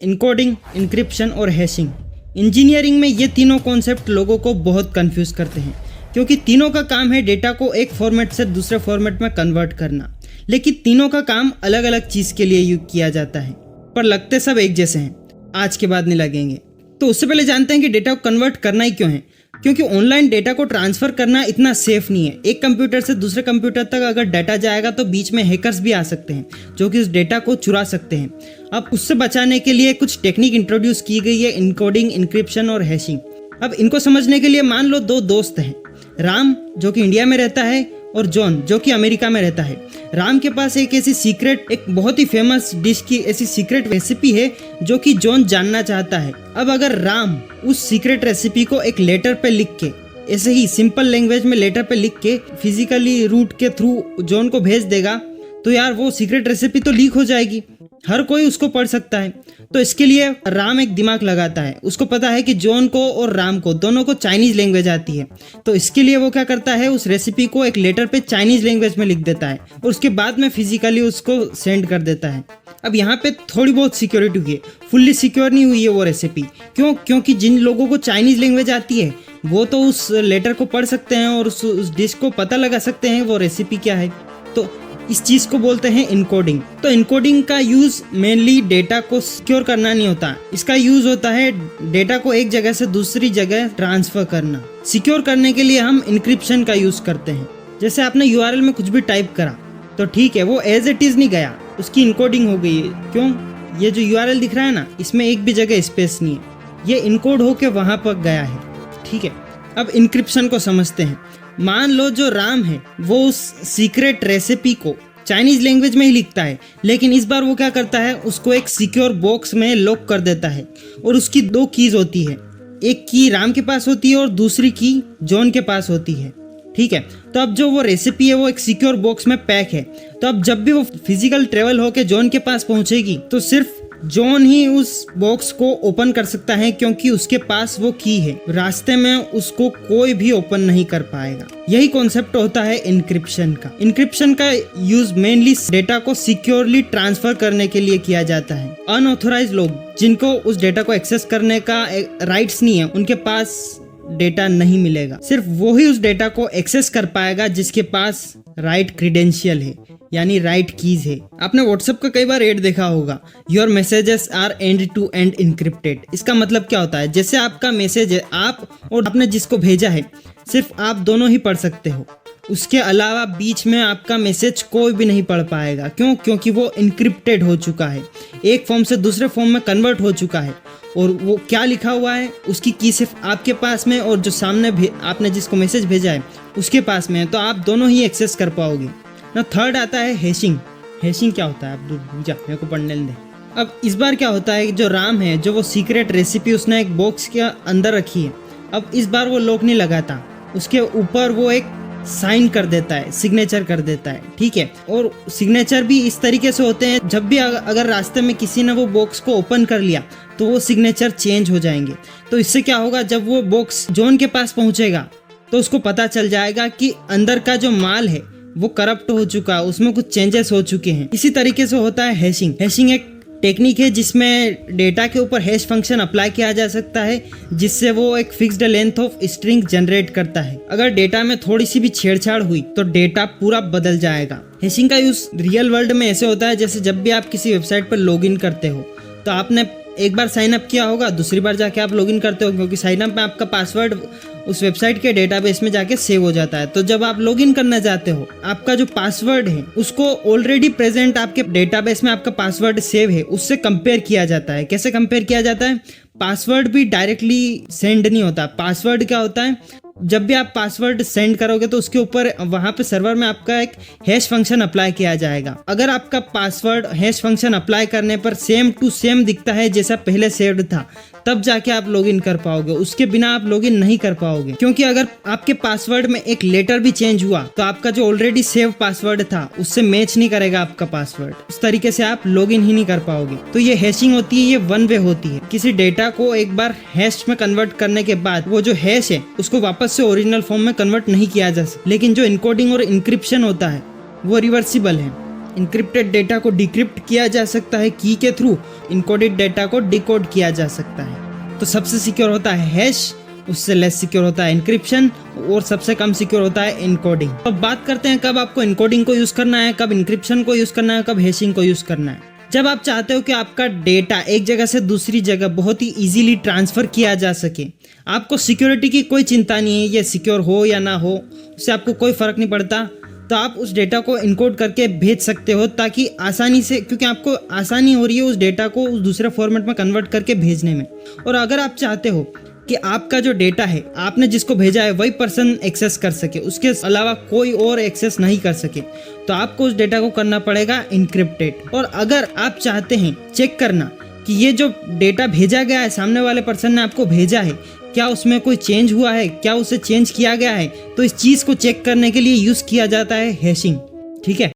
Encoding, encryption और hashing. Engineering में ये तीनों कॉन्सेप्ट लोगों को बहुत कंफ्यूज करते हैं, क्योंकि तीनों का काम है डेटा को एक फॉर्मेट से दूसरे फॉर्मेट में कन्वर्ट करना, लेकिन तीनों का काम अलग अलग चीज़ के लिए यूज किया जाता है, पर लगते सब एक जैसे हैं। आज के बाद नहीं लगेंगे। तो उससे पहले जानते हैं कि डेटा को कन्वर्ट करना ही क्यों है। क्योंकि ऑनलाइन डेटा को ट्रांसफ़र करना इतना सेफ नहीं है। एक कंप्यूटर से दूसरे कंप्यूटर तक अगर डाटा जाएगा तो बीच में हैकर्स भी आ सकते हैं जो कि उस डेटा को चुरा सकते हैं। अब उससे बचाने के लिए कुछ टेक्निक इंट्रोड्यूस की गई है, इनकोडिंग, इंक्रिप्शन और हैशिंग। अब इनको समझने के लिए मान लो दो दोस्त हैं, राम जो कि इंडिया में रहता है और जॉन जो कि अमेरिका में रहता है। राम के पास एक ऐसी सीक्रेट, एक बहुत ही फेमस डिश की ऐसी सीक्रेट रेसिपी है जो कि जॉन जानना चाहता है। अब अगर राम उस सीक्रेट रेसिपी को एक लेटर पे लिख के, ऐसे ही सिंपल लैंग्वेज में लेटर पे लिख के फिजिकली रूट के थ्रू जॉन को भेज देगा, तो यार वो सीक्रेट रेसिपी तो लीक हो जाएगी, हर कोई उसको पढ़ सकता है। तो इसके लिए राम एक दिमाग लगाता है। उसको पता है कि जॉन को और राम को दोनों को चाइनीज लैंग्वेज आती है, तो इसके लिए वो क्या करता है, उस रेसिपी को एक लेटर पे चाइनीज लैंग्वेज में लिख देता है और उसके बाद में फिजिकली उसको सेंड कर देता है। अब यहाँ पे थोड़ी बहुत सिक्योरिटी हुई है, फुल्ली सिक्योर नहीं हुई है वो रेसिपी। क्यों? क्योंकि जिन लोगों को चाइनीज लैंग्वेज आती है वो तो उस लेटर को पढ़ सकते हैं और उस डिश को पता लगा सकते हैं वो रेसिपी क्या है। तो इस चीज़ को बोलते हैं इनकोडिंग। तो इनकोडिंग का यूज़ मेनली डेटा को सिक्योर करना नहीं होता, इसका यूज़ होता है डेटा को एक जगह से दूसरी जगह ट्रांसफ़र करना। सिक्योर करने के लिए हम इंक्रिप्शन का यूज़ करते हैं। जैसे आपने यूआरएल में कुछ भी टाइप करा तो ठीक है, वो एज इट इज़ नहीं गया, उसकी इनकोडिंग हो गई है। क्यों? ये जो यूआरएल दिख रहा है ना, इसमें एक भी जगह स्पेस नहीं है, ये इनकोड होके वहाँ पर गया है। ठीक है, अब इंक्रिप्शन को समझते हैं। मान लो जो राम है वो उस सीक्रेट रेसिपी को चाइनीज लैंग्वेज में ही लिखता है, लेकिन इस बार वो क्या करता है, उसको एक सिक्योर बॉक्स में लॉक कर देता है और उसकी दो कीज होती है, एक की राम के पास होती है और दूसरी की जॉन के पास होती है। ठीक है, तो अब जो वो रेसिपी है वो एक सिक्योर बॉक्स में पैक है, तो अब जब भी वो फिजिकल ट्रेवल होके जॉन के पास पहुंचेगी तो सिर्फ जॉन ही उस बॉक्स को ओपन कर सकता है, क्योंकि उसके पास वो की है। रास्ते में उसको कोई भी ओपन नहीं कर पाएगा। यही कॉन्सेप्ट होता है इंक्रिप्शन का। इंक्रिप्शन का यूज मेनली डेटा को सिक्योरली ट्रांसफर करने के लिए किया जाता है। अनऑथोराइज्ड लोग जिनको उस डेटा को एक्सेस करने का राइट्स नहीं है, उनके पास डेटा नहीं मिलेगा। सिर्फ वो ही उस डेटा को एक्सेस कर पाएगा जिसके पास राइट क्रीडेंशियल है, यानी राइट कीज है। आपने व्हाट्सएप का कई बार ऐड देखा होगा, your messages are end to end encrypted. इसका मतलब क्या होता है, जैसे आपका मैसेज है, आप और आपने जिसको भेजा है सिर्फ आप दोनों ही पढ़ सकते हो, उसके अलावा बीच में आपका मैसेज कोई भी नहीं पढ़ पाएगा। क्यों? क्योंकि वो इनक्रिप्टेड हो चुका है, एक फॉर्म से दूसरे फॉर्म में कन्वर्ट हो चुका है, और वो क्या लिखा हुआ है उसकी की सिर्फ आपके पास में और जो सामने आपने जिसको मैसेज भेजा है उसके पास में है, तो आप दोनों ही एक्सेस कर पाओगे ना। थर्ड आता है हैशिंग। हैशिंग क्या होता है, आप जा मेरे को पढ़ने दे। अब इस बार क्या होता है, जो राम है, जो वो सीक्रेट रेसिपी उसने एक बॉक्स के अंदर रखी है, अब इस बार वो लॉक नहीं लगाता, उसके ऊपर वो एक साइन कर देता है, सिग्नेचर कर देता है। ठीक है, और सिग्नेचर भी इस तरीके से होते हैं, जब भी अगर रास्ते में किसी ने वो बॉक्स को ओपन कर लिया तो वो सिग्नेचर चेंज हो जाएंगे। तो इससे क्या होगा, जब वो बॉक्स जॉन के पास पहुंचेगा तो उसको पता चल जाएगा कि अंदर का जो माल है वो करप्ट हो चुका है, उसमें कुछ चेंजेस हो चुके हैं। इसी तरीके से होता है हैशिंग। हैशिंग एक टेक्निक है जिसमें डेटा के ऊपर हैश फंक्शन अप्लाई किया जा सकता है, जिससे वो एक fixed length of string generate करता है। अगर डेटा में थोड़ी सी भी छेड़छाड़ हुई तो डेटा पूरा बदल जाएगा। हैशिंग का यूज रियल वर्ल्ड में ऐसे होता है, जैसे जब भी आप किसी वेबसाइट पर लॉगिन करते हो तो आपने एक बार साइन अप किया होगा, दूसरी बार जाके आप लॉगिन करते हो, क्योंकि साइन अप में आपका पासवर्ड उस वेबसाइट के डेटाबेस में जाके सेव हो जाता है। तो जब आप लॉगिन करना चाहते हो, आपका जो पासवर्ड है उसको ऑलरेडी प्रेजेंट आपके डेटाबेस में आपका पासवर्ड सेव है, उससे कंपेयर किया जाता है। कैसे कंपेयर किया जाता है, पासवर्ड भी डायरेक्टली सेंड नहीं होता। पासवर्ड क्या होता है, जब भी आप पासवर्ड सेंड करोगे तो उसके ऊपर वहाँ पे सर्वर में आपका एक हैश फंक्शन अप्लाई किया जाएगा। अगर आपका पासवर्ड हैश फंक्शन अप्लाई करने पर सेम टू सेम दिखता है जैसा पहले सेव्ड था, तब जाके आप लॉगिन कर पाओगे, उसके बिना आप लॉगिन नहीं कर पाओगे। क्योंकि अगर आपके पासवर्ड में एक लेटर भी चेंज हुआ तो आपका जो ऑलरेडी सेव पासवर्ड था उससे मैच नहीं करेगा आपका पासवर्ड, उस तरीके से आप लॉगिन ही नहीं कर पाओगे। तो ये हैशिंग होती है, ये वन वे होती है। किसी डेटा को एक बार हैश में कन्वर्ट करने के बाद वो जो हैश है उसको वापस से ओरिजिनल फॉर्म में कन्वर्ट नहीं किया जा सकता। लेकिन जो इनकोडिंग और इंक्रिप्शन होता है वो रिवर्सिबल है। इंक्रिप्टेड डेटा को डिक्रिप्ट किया जा सकता है की के थ्रू, इनकोडेड डेटा को डिकोड किया जा सकता है। तो सबसे सिक्योर होता है हैश, उससे लेस सिक्योर होता है इंक्रिप्शन, और सबसे कम सिक्योर होता है इनकोडिंग। अब बात करते हैं कब आपको इनकोडिंग को यूज करना है, कब इंक्रिप्शन को यूज करना है, कब हैशिंग को यूज करना है। जब आप चाहते हो कि आपका डेटा एक जगह से दूसरी जगह बहुत ही इजीली ट्रांसफर किया जा सके, आपको सिक्योरिटी की कोई चिंता नहीं है, ये सिक्योर हो या ना हो उससे आपको कोई फर्क नहीं पड़ता, तो आप उस डेटा को इनकोड करके भेज सकते हो ताकि आसानी से, क्योंकि आपको आसानी हो रही है उस डेटा को उस दूसरे फॉर्मेट में कन्वर्ट करके भेजने में। और अगर आप चाहते हो कि आपका जो डेटा है आपने जिसको भेजा है वही पर्सन एक्सेस कर सके, उसके अलावा कोई और एक्सेस नहीं कर सके, तो आपको उस डेटा को करना पड़ेगा इनक्रिप्टेड। और अगर आप चाहते हैं चेक करना कि ये जो डेटा भेजा गया है, सामने वाले पर्सन ने आपको भेजा है, क्या उसमें कोई चेंज हुआ है, क्या उसे चेंज किया गया है, तो इस चीज़ को चेक करने के लिए यूज़ किया जाता है हैशिंग। ठीक है।